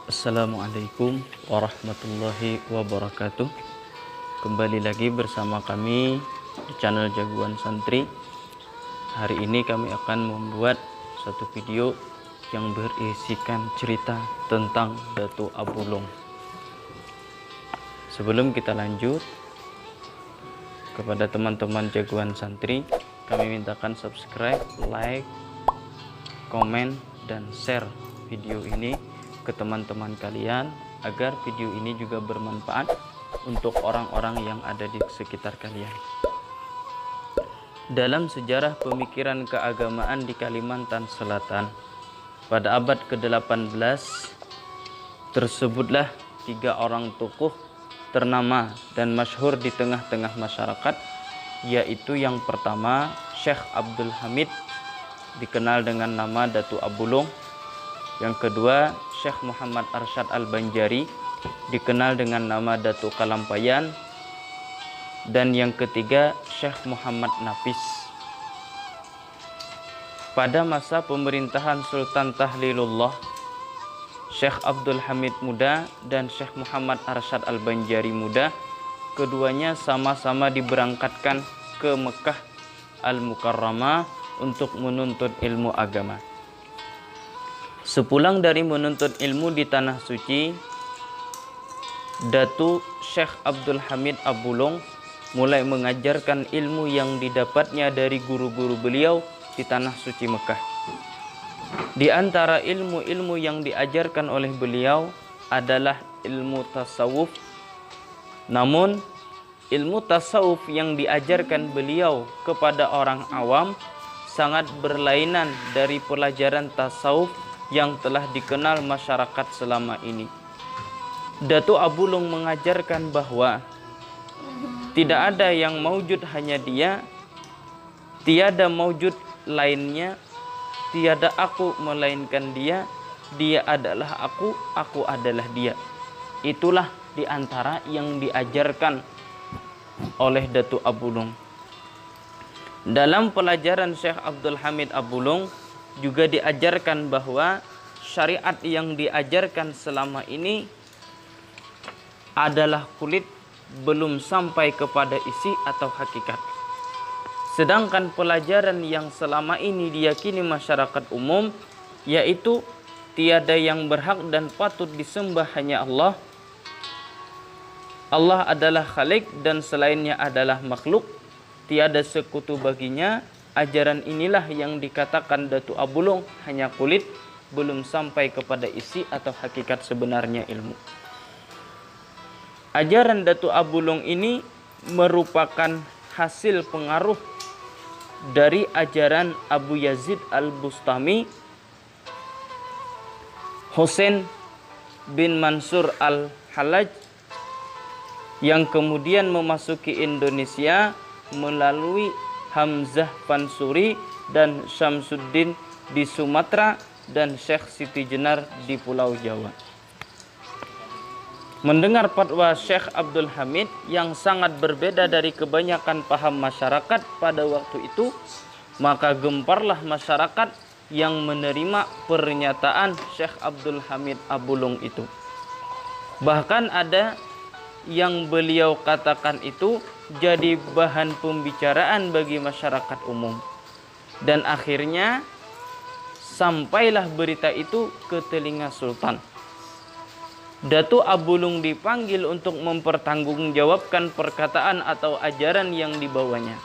Assalamualaikum warahmatullahi wabarakatuh. Kembali lagi bersama kami di channel Jagoan Santri. Hari ini kami akan membuat satu video yang berisikan cerita tentang Datuk Abulung. Sebelum kita lanjut, kepada teman-teman Jagoan Santri, kami mintakan subscribe, like, komen, dan share video ini ke teman-teman kalian agar video ini juga bermanfaat untuk orang-orang yang ada di sekitar kalian. Dalam sejarah pemikiran keagamaan di Kalimantan Selatan pada abad ke-18 tersebutlah 3 orang tokoh ternama dan masyhur di tengah-tengah masyarakat, yaitu yang pertama Syekh Abdul Hamid, dikenal dengan nama Datuk Abulung. Yang kedua, Syekh Muhammad Arsyad Al-Banjari, dikenal dengan nama Datuk Kalampayan. Dan yang ketiga, Syekh Muhammad Nafis. Pada masa pemerintahan Sultan Tahlilullah, Syekh Abdul Hamid muda dan Syekh Muhammad Arsyad Al-Banjari muda, keduanya sama-sama diberangkatkan ke Mekah Al-Mukarramah untuk menuntut ilmu agama. Sepulang dari menuntut ilmu di Tanah Suci, Datuk Syekh Abdul Hamid Abulung mulai mengajarkan ilmu yang didapatnya dari guru-guru beliau di Tanah Suci Mekah. Di antara ilmu-ilmu yang diajarkan oleh beliau adalah ilmu tasawuf. Namun, ilmu tasawuf yang diajarkan beliau kepada orang awam sangat berlainan dari pelajaran tasawuf yang telah dikenal masyarakat selama ini. Datuk Abulung mengajarkan bahwa tidak ada yang maujud hanya dia, tiada maujud lainnya, tiada aku melainkan dia, dia adalah aku adalah dia. Itulah di antara yang diajarkan oleh Datuk Abulung. Dalam pelajaran Syekh Abdul Hamid Abulung juga diajarkan bahwa syariat yang diajarkan selama ini adalah kulit, belum sampai kepada isi atau hakikat. Sedangkan pelajaran yang selama ini diyakini masyarakat umum, yaitu tiada yang berhak dan patut disembah hanya Allah. Allah adalah Khalik dan selainnya adalah makhluk, tiada sekutu baginya. Ajaran inilah yang dikatakan Datuk Abulung hanya kulit, belum sampai kepada isi atau hakikat sebenarnya ilmu. Ajaran Datuk Abulung ini merupakan hasil pengaruh dari ajaran Abu Yazid Al-Bustami, Husain bin Mansur Al-Hallaj, yang kemudian memasuki Indonesia melalui Hamzah Pansuri dan Syamsuddin di Sumatera dan Syekh Siti Jenar di Pulau Jawa. Mendengar fatwa Syekh Abdul Hamid yang sangat berbeda dari kebanyakan paham masyarakat pada waktu itu, maka gemparlah masyarakat yang menerima pernyataan Syekh Abdul Hamid Abulung itu. Bahkan ada yang beliau katakan itu jadi bahan pembicaraan bagi masyarakat umum. Dan akhirnya sampailah berita itu ke telinga Sultan. Datuk Abulung dipanggil untuk mempertanggungjawabkan perkataan atau ajaran yang dibawanya.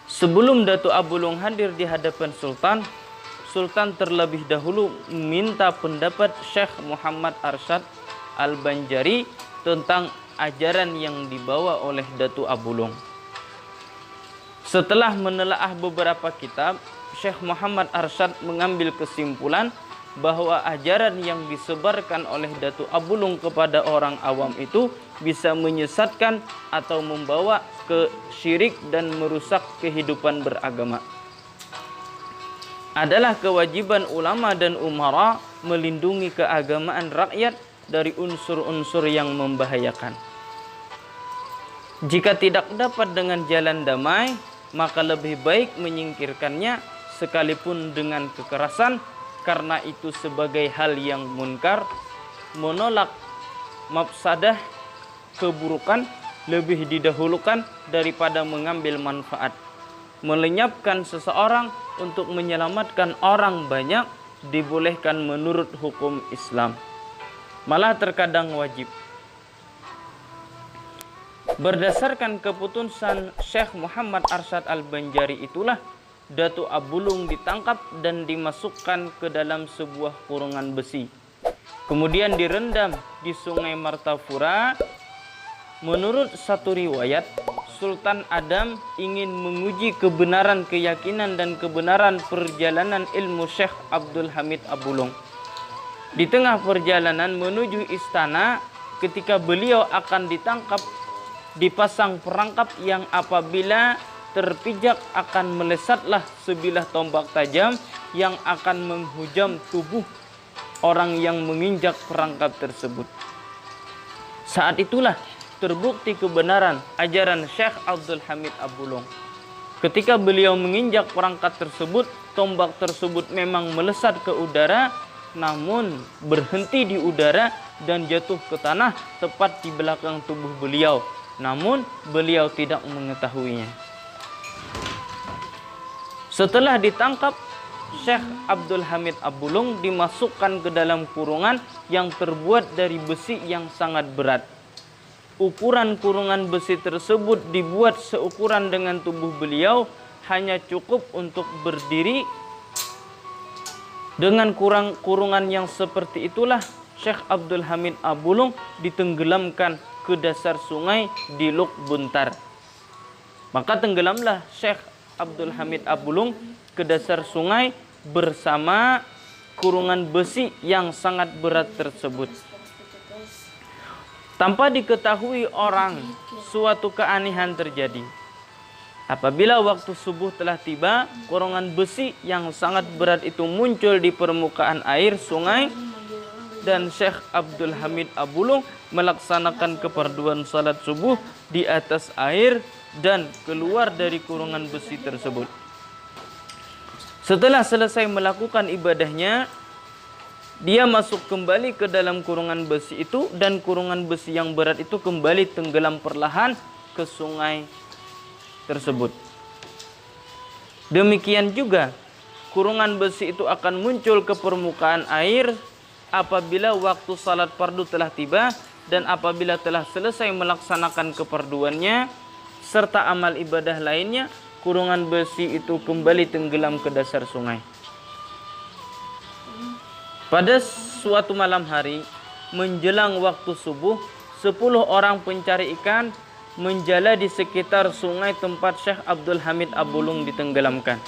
Sebelum Datuk Abulung hadir di hadapan Sultan, Sultan terlebih dahulu minta pendapat Syekh Muhammad Arsyad Al-Banjari tentang ajaran yang dibawa oleh Datuk Abulung. Setelah menelaah beberapa kitab, Syekh Muhammad Arsyad mengambil kesimpulan bahwa ajaran yang disebarkan oleh Datuk Abulung kepada orang awam itu bisa menyesatkan atau membawa ke syirik dan merusak kehidupan beragama. Adalah kewajiban ulama dan umara melindungi keagamaan rakyat dari unsur-unsur yang membahayakan. Jika tidak dapat dengan jalan damai, maka lebih baik menyingkirkannya sekalipun dengan kekerasan karena itu sebagai hal yang munkar, menolak mafsadah, keburukan lebih didahulukan daripada mengambil manfaat. Melenyapkan seseorang untuk menyelamatkan orang banyak dibolehkan menurut hukum Islam, malah terkadang wajib. Berdasarkan keputusan Syekh Muhammad Arsyad Al-Banjari itulah Datuk Abulung ditangkap dan dimasukkan ke dalam sebuah kurungan besi, kemudian direndam di Sungai Martapura. Menurut satu riwayat, Sultan Adam ingin menguji kebenaran keyakinan dan kebenaran perjalanan ilmu Syekh Abdul Hamid Abulung. Di tengah perjalanan menuju istana, ketika beliau akan ditangkap, dipasang perangkap yang apabila terpijak akan melesatlah sebilah tombak tajam yang akan menghujam tubuh orang yang menginjak perangkap tersebut. Saat itulah terbukti kebenaran ajaran Syekh Abdul Hamid Abulung. Ketika beliau menginjak perangkat tersebut, tombak tersebut memang melesat ke udara, namun berhenti di udara dan jatuh ke tanah tepat di belakang tubuh beliau. Namun beliau tidak mengetahuinya. Setelah ditangkap, Syekh Abdul Hamid Abulung dimasukkan ke dalam kurungan yang terbuat dari besi yang sangat berat. Ukuran kurungan besi tersebut dibuat seukuran dengan tubuh beliau, hanya cukup untuk berdiri. Dengan kurungan yang seperti itulah Syekh Abdul Hamid Abulung ditenggelamkan ke dasar sungai di Luk Buntar. Maka tenggelamlah Syekh Abdul Hamid Abulung ke dasar sungai bersama kurungan besi yang sangat berat tersebut. Tanpa diketahui orang, suatu keanehan terjadi. Apabila waktu subuh telah tiba, kurungan besi yang sangat berat itu muncul di permukaan air sungai, dan Syekh Abdul Hamid Abulung melaksanakan kefarduan salat subuh di atas air dan keluar dari kurungan besi tersebut. Setelah selesai melakukan ibadahnya, dia masuk kembali ke dalam kurungan besi itu, dan kurungan besi yang berat itu kembali tenggelam perlahan ke sungai tersebut. Demikian juga kurungan besi itu akan muncul ke permukaan air apabila waktu salat fardu telah tiba, dan apabila telah selesai melaksanakan kefarduannya serta amal ibadah lainnya, kurungan besi itu kembali tenggelam ke dasar sungai. Pada suatu malam hari menjelang waktu subuh, 10 orang pencari ikan menjala di sekitar sungai tempat Syekh Abdul Hamid Abulung ditenggelamkan.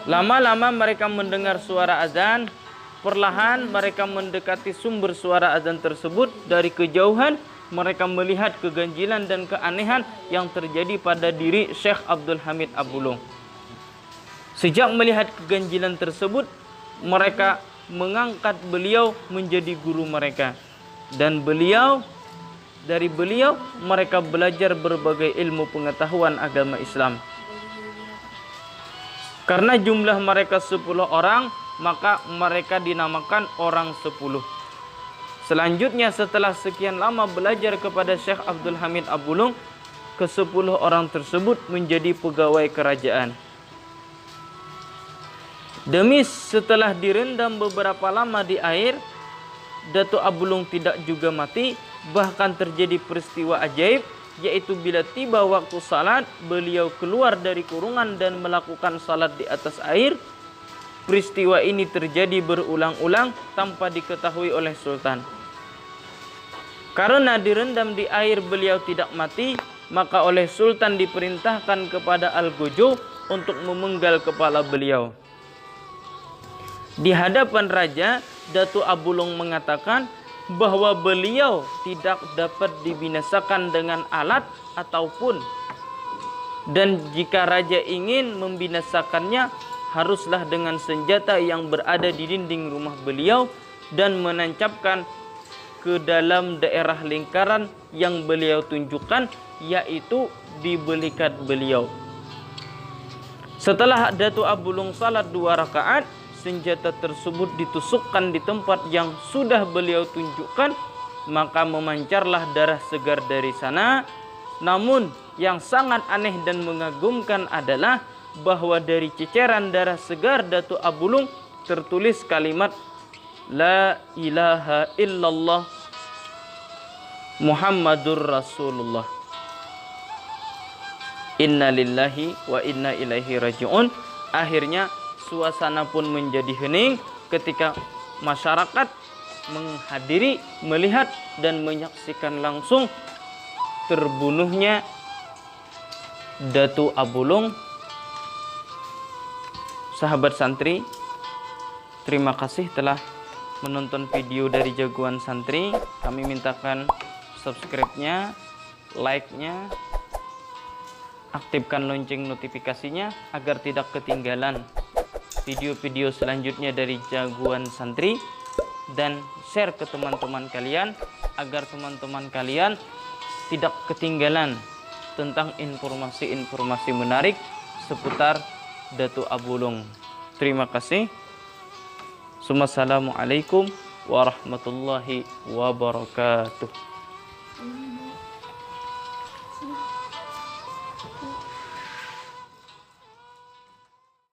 Lama-lama mereka mendengar suara azan. Perlahan mereka mendekati sumber suara azan tersebut. Dari kejauhan mereka melihat keganjilan dan keanehan yang terjadi pada diri Syekh Abdul Hamid Abulung. Sejak melihat keganjilan tersebut, mereka mengangkat beliau menjadi guru mereka, dan dari beliau mereka belajar berbagai ilmu pengetahuan agama Islam. Karena jumlah mereka 10 orang, maka mereka dinamakan orang 10. Selanjutnya setelah sekian lama belajar kepada Syekh Abdul Hamid Abulung, ke-10 orang tersebut menjadi pegawai kerajaan. Setelah direndam beberapa lama di air, Datuk Abulung tidak juga mati. Bahkan terjadi peristiwa ajaib, yaitu bila tiba waktu salat, beliau keluar dari kurungan dan melakukan salat di atas air. Peristiwa ini terjadi berulang-ulang tanpa diketahui oleh Sultan. Karena direndam di air beliau tidak mati, maka oleh Sultan diperintahkan kepada Al-Gojo untuk memenggal kepala beliau. Di hadapan raja, Datuk Abulung mengatakan bahwa beliau tidak dapat dibinasakan dengan alat ataupun, dan jika raja ingin membinasakannya, haruslah dengan senjata yang berada di dinding rumah beliau dan menancapkan ke dalam daerah lingkaran yang beliau tunjukkan, yaitu di belikat beliau. Setelah Datuk Abulung salat 2 rakaat, senjata tersebut ditusukkan di tempat yang sudah beliau tunjukkan, maka memancarlah darah segar dari sana. Namun yang sangat aneh dan mengagumkan adalah bahwa dari ceceran darah segar Datuk Abulung tertulis kalimat La ilaha illallah Muhammadur Rasulullah. Inna lillahi wa inna ilaihi raji'un. Akhirnya suasana pun menjadi hening ketika masyarakat menghadiri, melihat dan menyaksikan langsung terbunuhnya Datuk Abulung. Sahabat santri, terima kasih telah menonton video dari Jagoan Santri. Kami mintakan subscribe-nya, like-nya, aktifkan lonceng notifikasinya agar tidak ketinggalan video-video selanjutnya dari Jagoan Santri, dan share ke teman-teman kalian agar teman-teman kalian tidak ketinggalan tentang informasi-informasi menarik seputar Datuk Abulung. Terima kasih. Assalamualaikum warahmatullahi wabarakatuh.